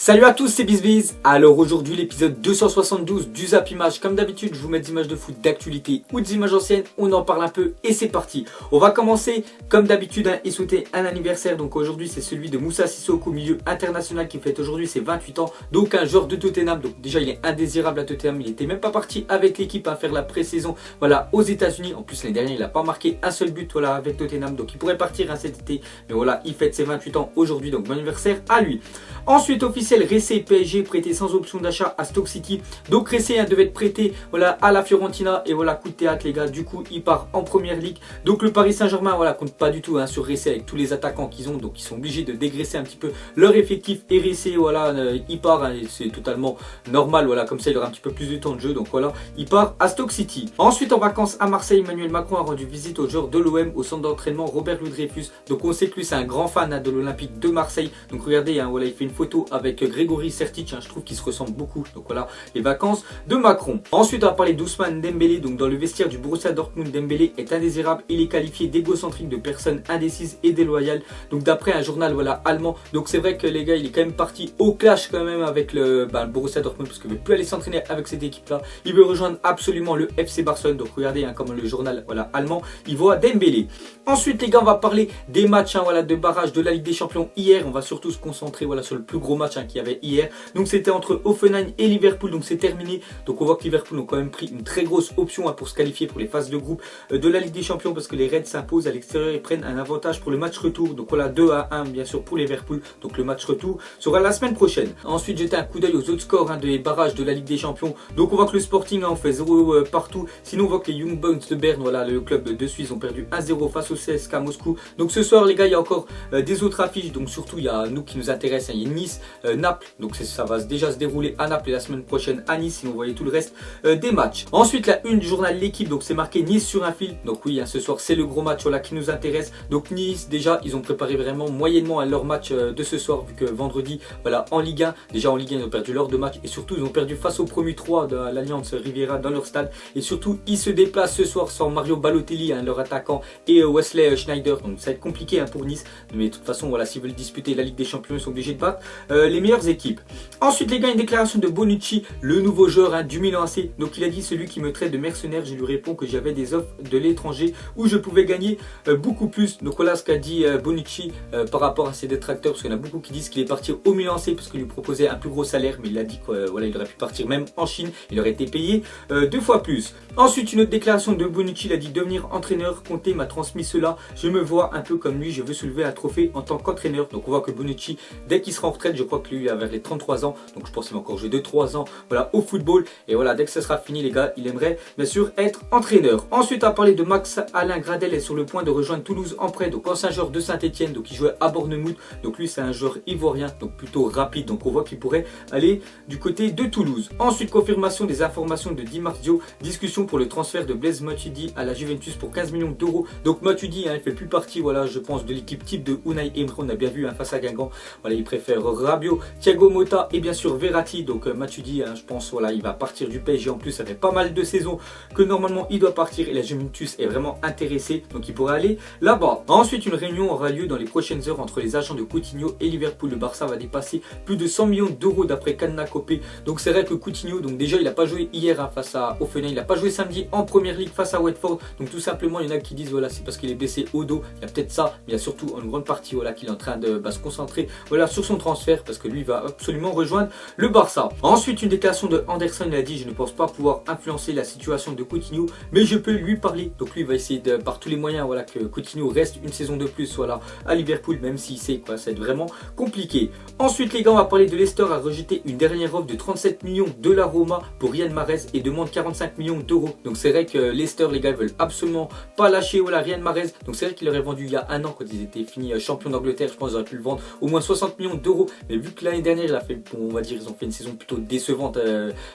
Salut à tous, c'est BizBiz. Alors aujourd'hui l'épisode 272 du Zap Image. Comme d'habitude je vous mets des images de foot d'actualité ou des images anciennes, on en parle un peu et c'est parti. On va commencer comme d'habitude et souhaiter un anniversaire. Donc aujourd'hui c'est celui de Moussa Sissoko, milieu international qui fête aujourd'hui ses 28 ans. Donc un joueur de Tottenham, donc déjà il est indésirable à Tottenham. Il était même pas parti avec l'équipe à faire la pré-saison voilà, aux États-Unis. En plus l'année dernière il n'a pas marqué un seul but voilà, avec Tottenham. Donc il pourrait partir cet été. Mais voilà, il fête ses 28 ans aujourd'hui, donc bon anniversaire à lui. Ensuite officiel, Ressé PSG prêté sans option d'achat à Stoke City. Donc Ressé devait être prêté voilà, à la Fiorentina et voilà, coup de théâtre les gars, du coup il part en première ligue. Donc le Paris Saint-Germain voilà, compte pas du tout sur Ressé avec tous les attaquants qu'ils ont, donc ils sont obligés de dégraisser un petit peu leur effectif et Ressé voilà, il part, c'est totalement normal, voilà, comme ça il aura un petit peu plus de temps de jeu, donc voilà, il part à Stoke City. Ensuite en vacances à Marseille, Emmanuel Macron a rendu visite aux joueurs de l'OM au centre d'entraînement Robert Louis Dreyfus. Donc on sait que lui c'est un grand fan de l'Olympique de Marseille, donc regardez, voilà, il fait une photo avec Grégory Sertic, je trouve qu'ils se ressemblent beaucoup. Donc voilà les vacances de Macron. Ensuite on va parler d'Ousmane Dembélé. Donc dans le vestiaire du Borussia Dortmund, Dembélé est indésirable. Il est qualifié d'égocentrique, de personne indécise et déloyale. Donc d'après un journal voilà, allemand. Donc c'est vrai que les gars il est quand même parti au clash quand même avec le Borussia Dortmund parce qu'il ne veut plus aller s'entraîner avec cette équipe là. Il veut rejoindre absolument le FC Barcelone. Donc regardez comment le journal voilà, allemand il voit Dembélé. Ensuite les gars on va parler des matchs voilà, de barrage de la Ligue des Champions hier. On va surtout se concentrer voilà, sur le plus gros match qu'il y avait hier. Donc c'était entre Hoffenheim et Liverpool, donc c'est terminé. Donc on voit que Liverpool ont quand même pris une très grosse option pour se qualifier pour les phases de groupe de la Ligue des Champions parce que les Reds s'imposent à l'extérieur et prennent un avantage pour le match retour. Donc voilà 2-1 bien sûr pour Liverpool. Donc le match retour sera la semaine prochaine. Ensuite jetez un coup d'œil aux autres scores des barrages de la Ligue des Champions. Donc on voit que le Sporting on fait 0 partout. Sinon on voit que les Young Boys de Berne, voilà le club de Suisse, ont perdu 1-0 face au CSKA Moscou. Donc ce soir les gars il y a encore des autres affiches. Donc surtout il y a nous qui nous intéresse, il y a Nice, Naples. Donc ça va déjà se dérouler à Naples et la semaine prochaine à Nice si vous voyez tout le reste des matchs. Ensuite la une du journal L'équipe, donc c'est marqué Nice sur un fil. Donc oui ce soir c'est le gros match voilà, qui nous intéresse. Donc Nice déjà ils ont préparé vraiment moyennement leur match de ce soir vu que vendredi voilà en Ligue 1, déjà en Ligue 1 ils ont perdu leurs deux matchs et surtout ils ont perdu face au premier 3 de l'Alliance Riviera dans leur stade. Et surtout ils se déplacent ce soir sans Mario Balotelli leur attaquant et Wesley Schneider. Donc ça va être compliqué pour Nice, mais de toute façon voilà, s'ils veulent disputer la Ligue des Champions ils sont obligés de battre les meilleures équipes. Ensuite les gars, une déclaration de Bonucci, le nouveau joueur du Milan AC. Donc il a dit: celui qui me traite de mercenaire, je lui réponds que j'avais des offres de l'étranger où je pouvais gagner beaucoup plus. Donc voilà ce qu'a dit Bonucci par rapport à ses détracteurs, parce qu'il y en a beaucoup qui disent qu'il est parti au Milan AC parce qu'il lui proposait un plus gros salaire, mais il a dit qu'il voilà, il aurait pu partir même en Chine, il aurait été payé 2 fois plus. Ensuite une autre déclaration de Bonucci, il a dit: devenir entraîneur, Conte m'a transmis cela, je me vois un peu comme lui, je veux soulever un trophée en tant qu'entraîneur. Donc on voit que Bonucci, dès qu'il sera en retraite, je crois que lui il a vers les 33 ans, donc je pense qu'il va encore jouer 2-3 ans voilà, au football. Et voilà, dès que ce sera fini les gars, il aimerait bien sûr être entraîneur. Ensuite on va parler de Max Alain Gradel, est sur le point de rejoindre Toulouse en prêt. Donc ancien joueur de Saint-Etienne, donc il jouait à Bournemouth. Donc lui c'est un joueur ivoirien, donc plutôt rapide. Donc on voit qu'il pourrait aller du côté de Toulouse. Ensuite confirmation des informations de Di Marzio, discussion pour le transfert de Blaise Matuidi à la Juventus pour 15 millions d'euros. Donc Matuidi il fait plus partie voilà, je pense de l'équipe type de Unai Emery. On a bien vu face à Guingamp, voilà, il préfère Rabiot, Thiago Motta et bien sûr Verratti. Donc Matuidi je pense voilà, il va partir du PSG. En plus ça fait pas mal de saisons que normalement il doit partir et la Juventus est vraiment intéressée, donc il pourrait aller là-bas. Ensuite une réunion aura lieu dans les prochaines heures entre les agents de Coutinho et Liverpool. Le Barça va dépasser plus de 100 millions d'euros d'après Canna Copé. Donc c'est vrai que Coutinho, donc déjà il n'a pas joué hier face à Hoffenheim, il n'a pas joué samedi en première ligue face à Watford. Donc tout simplement il y en a qui disent voilà, c'est parce qu'il est blessé au dos, il y a peut-être ça, mais il y a surtout une grande partie voilà, qu'il est en train de se concentrer voilà, sur son transfert parce que lui va absolument rejoindre le Barça. Ensuite une déclaration de Anderson, il a dit: je ne pense pas pouvoir influencer la situation de Coutinho, mais je peux lui parler. Donc lui il va essayer par tous les moyens voilà, que Coutinho reste une saison de plus voilà, à Liverpool, même s'il sait quoi, ça va être vraiment compliqué. Ensuite les gars on va parler de Leicester a rejeté une dernière offre de 37 millions de la Roma pour Riyad Mahrez et demande 45 millions d'euros. Donc c'est vrai que Leicester les gars veulent absolument pas lâcher voilà, Riyad Mahrez. Donc c'est vrai qu'il aurait vendu il y a un an quand ils étaient finis champions d'Angleterre, je pense qu'ils auraient pu le vendre au moins 60 millions d'euros. Mais vu que l'année dernière il a fait, on va dire, ils ont fait une saison plutôt décevante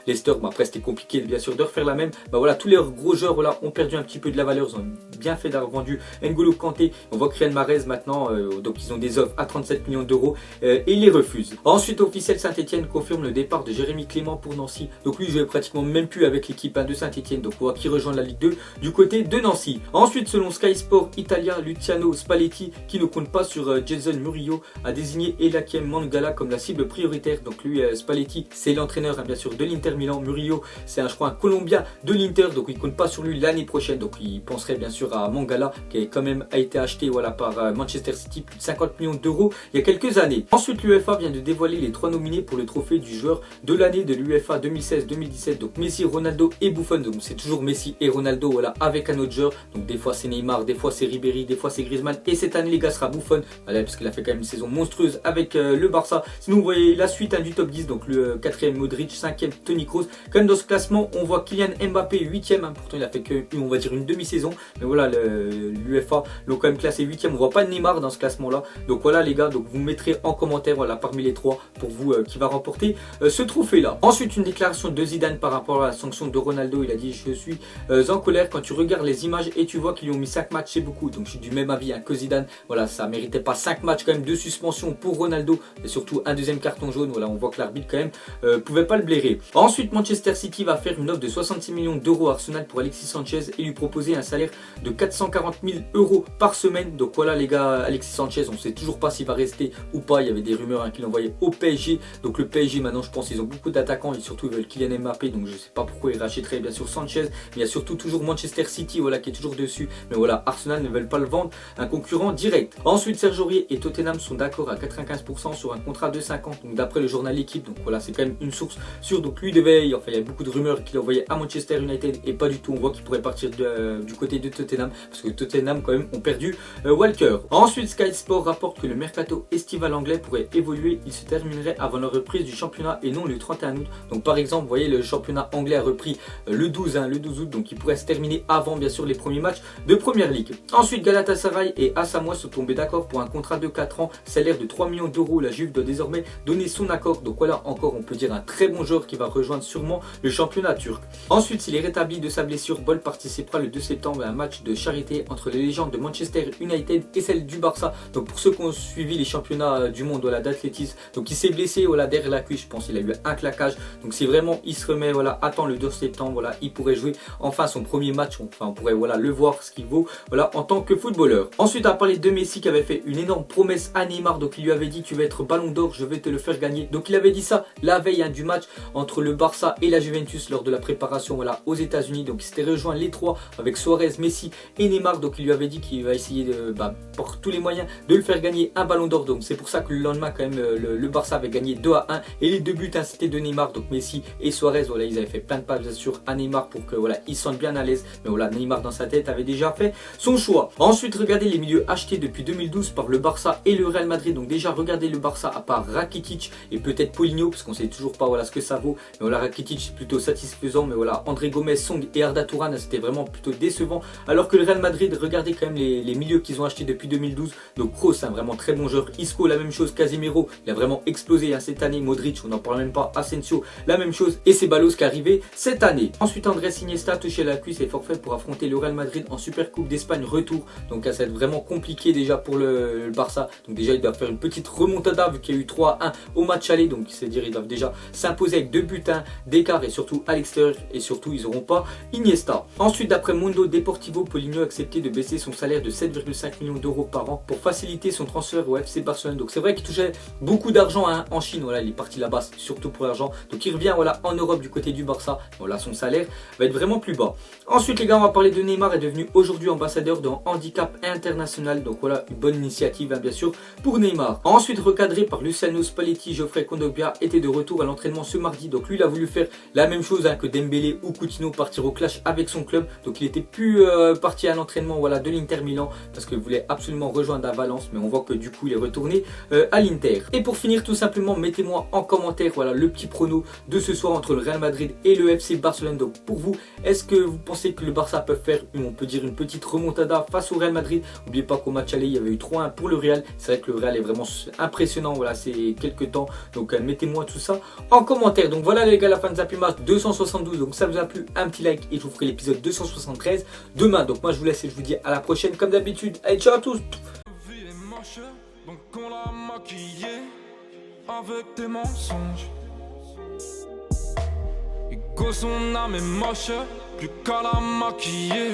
Leicester, après c'était compliqué bien sûr de refaire la même. Voilà, tous les gros joueurs voilà, ont perdu un petit peu de la valeur, ils ont bien fait d'avoir vendu N'Golo Kanté. On voit que Riyad Mahrez maintenant, donc ils ont des offres à 37 millions d'euros et ils les refusent. Ensuite officiel, Saint-Etienne confirme le départ de Jérémy Clément pour Nancy. Donc lui il jouait pratiquement même plus avec l'équipe de Saint-Etienne, donc on voit qu'il rejoint la Ligue 2 du côté de Nancy. Ensuite selon Sky Sport Italia, Luciano Spalletti qui ne compte pas sur Jason Murillo a désigné Elakiem Mangala comme la la cible prioritaire. Donc lui, Spalletti, c'est l'entraîneur bien sûr de l'Inter Milan. Murillo, c'est je crois un Colombien de l'Inter, donc il compte pas sur lui l'année prochaine. Donc il penserait bien sûr à Mangala, qui quand même a été acheté voilà, par Manchester City, plus de 50 millions d'euros il y a quelques années. Ensuite, l'UEFA vient de dévoiler les 3 nominés pour le trophée du joueur de l'année de l'UEFA 2016-2017. Donc Messi, Ronaldo et Buffon. Donc c'est toujours Messi et Ronaldo voilà, avec un autre joueur. Donc des fois c'est Neymar, des fois c'est Ribéry, des fois c'est Griezmann. Et cette année les gars sera Buffon, voilà, parce qu'il a fait quand même une saison monstrueuse avec le Barça. Sinon vous voyez la suite du top 10. Donc le 4e Modric, 5e Toni Kroos. Quand même dans ce classement on voit Kylian Mbappé 8e. Pourtant il a fait que on va dire une demi-saison. Mais voilà l'UEFA l'ont quand même classé 8e. On voit pas Neymar dans ce classement là. Donc voilà les gars, donc vous mettrez en commentaire voilà, parmi les 3 pour vous qui va remporter ce trophée là. Ensuite une déclaration de Zidane par rapport à la sanction de Ronaldo. Il a dit: je suis en colère quand tu regardes les images et tu vois qu'ils lui ont mis 5 matchs, c'est beaucoup. Donc je suis du même avis que Zidane. Voilà, ça méritait pas 5 matchs quand même de suspension pour Ronaldo et surtout un deuxième carton jaune. Voilà, on voit que l'arbitre quand même pouvait pas le blairer. Ensuite Manchester City va faire une offre de 66 millions d'euros à Arsenal pour Alexis Sanchez et lui proposer un salaire de 440 000 euros par semaine. Donc voilà les gars, Alexis Sanchez, on sait toujours pas s'il va rester ou pas. Il y avait des rumeurs qu'il envoyait au PSG. Donc le PSG maintenant je pense ils ont beaucoup d'attaquants et surtout ils veulent Kylian Mbappé. Donc je sais pas pourquoi ils rachèteraient bien sûr Sanchez. Mais il y a surtout toujours Manchester City voilà, qui est toujours dessus. Mais voilà, Arsenal ne veulent pas le vendre, un concurrent direct. Ensuite Serge Aurier et Tottenham sont d'accord à 95% sur un contrat de 5 ans. Donc d'après le journal L'équipe, donc voilà c'est quand même une source sûre. Donc lui devait, enfin il y a beaucoup de rumeurs qu'il envoyait à Manchester United et pas du tout. On voit qu'il pourrait partir du côté de Tottenham parce que Tottenham quand même ont perdu Walker. Ensuite Sky Sport rapporte que le mercato estival anglais pourrait évoluer. Il se terminerait avant la reprise du championnat et non le 31 août. Donc par exemple vous voyez le championnat anglais a repris le 12 août, donc il pourrait se terminer avant bien sûr les premiers matchs de Première Ligue. Ensuite Galatasaray et Asamoah sont tombés d'accord pour un contrat de 4 ans, salaire de 3 millions d'euros. La Juve doit désormais donner son accord. Donc voilà encore on peut dire un très bon joueur qui va rejoindre sûrement le championnat turc. Ensuite s'il est rétabli de sa blessure, Ball participera le 2 septembre à un match de charité entre les légendes de Manchester United et celle du Barça. Donc pour ceux qui ont suivi les championnats du monde voilà, d'athlétisme, donc il s'est blessé voilà, derrière la cuisse, je pense il a eu un claquage. Donc si vraiment il se remet voilà, attend le 2 septembre, voilà, il pourrait jouer enfin son premier match, enfin on pourrait voilà, le voir ce qu'il vaut voilà, en tant que footballeur. Ensuite on a parlé de Messi qui avait fait une énorme promesse à Neymar. Donc il lui avait dit: tu vas être ballon d'or, je vais te le faire gagner. Donc il avait dit ça la veille du match entre le Barça et la Juventus lors de la préparation voilà, aux États-Unis. Donc il s'était rejoint les 3 avec Suarez, Messi et Neymar. Donc il lui avait dit qu'il va essayer de, par tous les moyens de le faire gagner un ballon d'or. Donc c'est pour ça que le lendemain quand même le Barça avait gagné 2-1 et les 2 buts c'était de Neymar. Donc Messi et Suarez voilà, ils avaient fait plein de passes bien sûr à Neymar pour que voilà, il se sente bien à l'aise. Mais voilà, Neymar dans sa tête avait déjà fait son choix. Ensuite regardez les milieux achetés depuis 2012 par le Barça et le Real Madrid. Donc déjà regardez le Barça à part Rakitic et peut-être Paulinho parce qu'on sait toujours pas voilà, ce que ça vaut. Mais voilà, Rakitic c'est plutôt satisfaisant. Mais voilà, André Gomez, Song et Arda Turan c'était vraiment plutôt décevant. Alors que le Real Madrid, regardez quand même les milieux qu'ils ont achetés depuis 2012. Donc Kroos, un vraiment très bon joueur. Isco, la même chose. Casemiro, il a vraiment explosé cette année. Modric, on n'en parle même pas. Asensio, la même chose. Et Ceballos qui est arrivé cette année. Ensuite Andrés Iniesta touché la cuisse et forfait pour affronter le Real Madrid en Super Coupe d'Espagne retour. Donc ça va être vraiment compliqué déjà pour le Barça. Donc déjà ils doivent faire une petite remontada vu qu'il y a eu 3-1 au match aller. Donc c'est-à-dire ils doivent déjà s'imposer avec 2 buts d'écart et surtout à l'extérieur. Et surtout ils n'auront pas Iniesta. Ensuite d'après Mundo Deportivo, Paulinho a accepté de baisser son salaire de 7,5 millions d'euros par an pour faciliter son transfert au FC Barcelone. Donc c'est vrai qu'il touchait beaucoup d'argent en Chine. Voilà, il est parti là-bas surtout pour l'argent. Donc il revient voilà, en Europe du côté du Barça. Voilà, son salaire va être vraiment plus bas. Ensuite les gars, on va parler de Neymar, est devenu aujourd'hui ambassadeur de handicap international. Donc voilà, une bonne initiative bien sûr pour Neymar. Ensuite recadré par Luciano Spalletti, Geoffrey Kondogbia était de retour à l'entraînement ce mardi. Donc lui il a voulu faire la même chose que Dembélé ou Coutinho, partir au clash avec son club. Donc il était plus parti à l'entraînement voilà, de l'Inter Milan parce qu'il voulait absolument rejoindre à Valence. Mais on voit que du coup il est retourné à l'Inter. Et pour finir tout simplement, mettez-moi en commentaire voilà, le petit prono de ce soir entre le Real Madrid et le FC Barcelone. Donc pour vous, est-ce que vous pensez que le Barça peut faire, on peut dire, une petite remontada face au Real Madrid? N'oubliez pas qu'au match aller il y avait eu 3-1 pour le Real. C'est vrai que le Real est vraiment impressionnant voilà, ces quelques temps. Donc mettez-moi tout ça en commentaire. Donc voilà les gars, la fin de Zapimash 272. Donc ça vous a plu, un petit like et je vous ferai l'épisode 273 demain. Donc moi je vous laisse et je vous dis à la prochaine comme d'habitude. Allez, ciao à tous. Donc on l'a maquillé avec des mensonges. Et que son âme est moche, plus qu'à la maquiller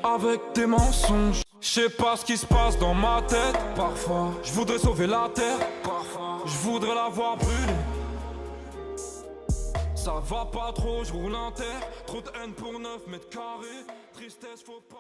avec des mensonges. Je sais pas ce qui se passe dans ma tête. Parfois, je voudrais sauver la terre. Parfois. Je voudrais la voir brûler. Ça va pas trop, je roule en terre. Trop de haine pour 9 mètres carrés. Tristesse, faut pas.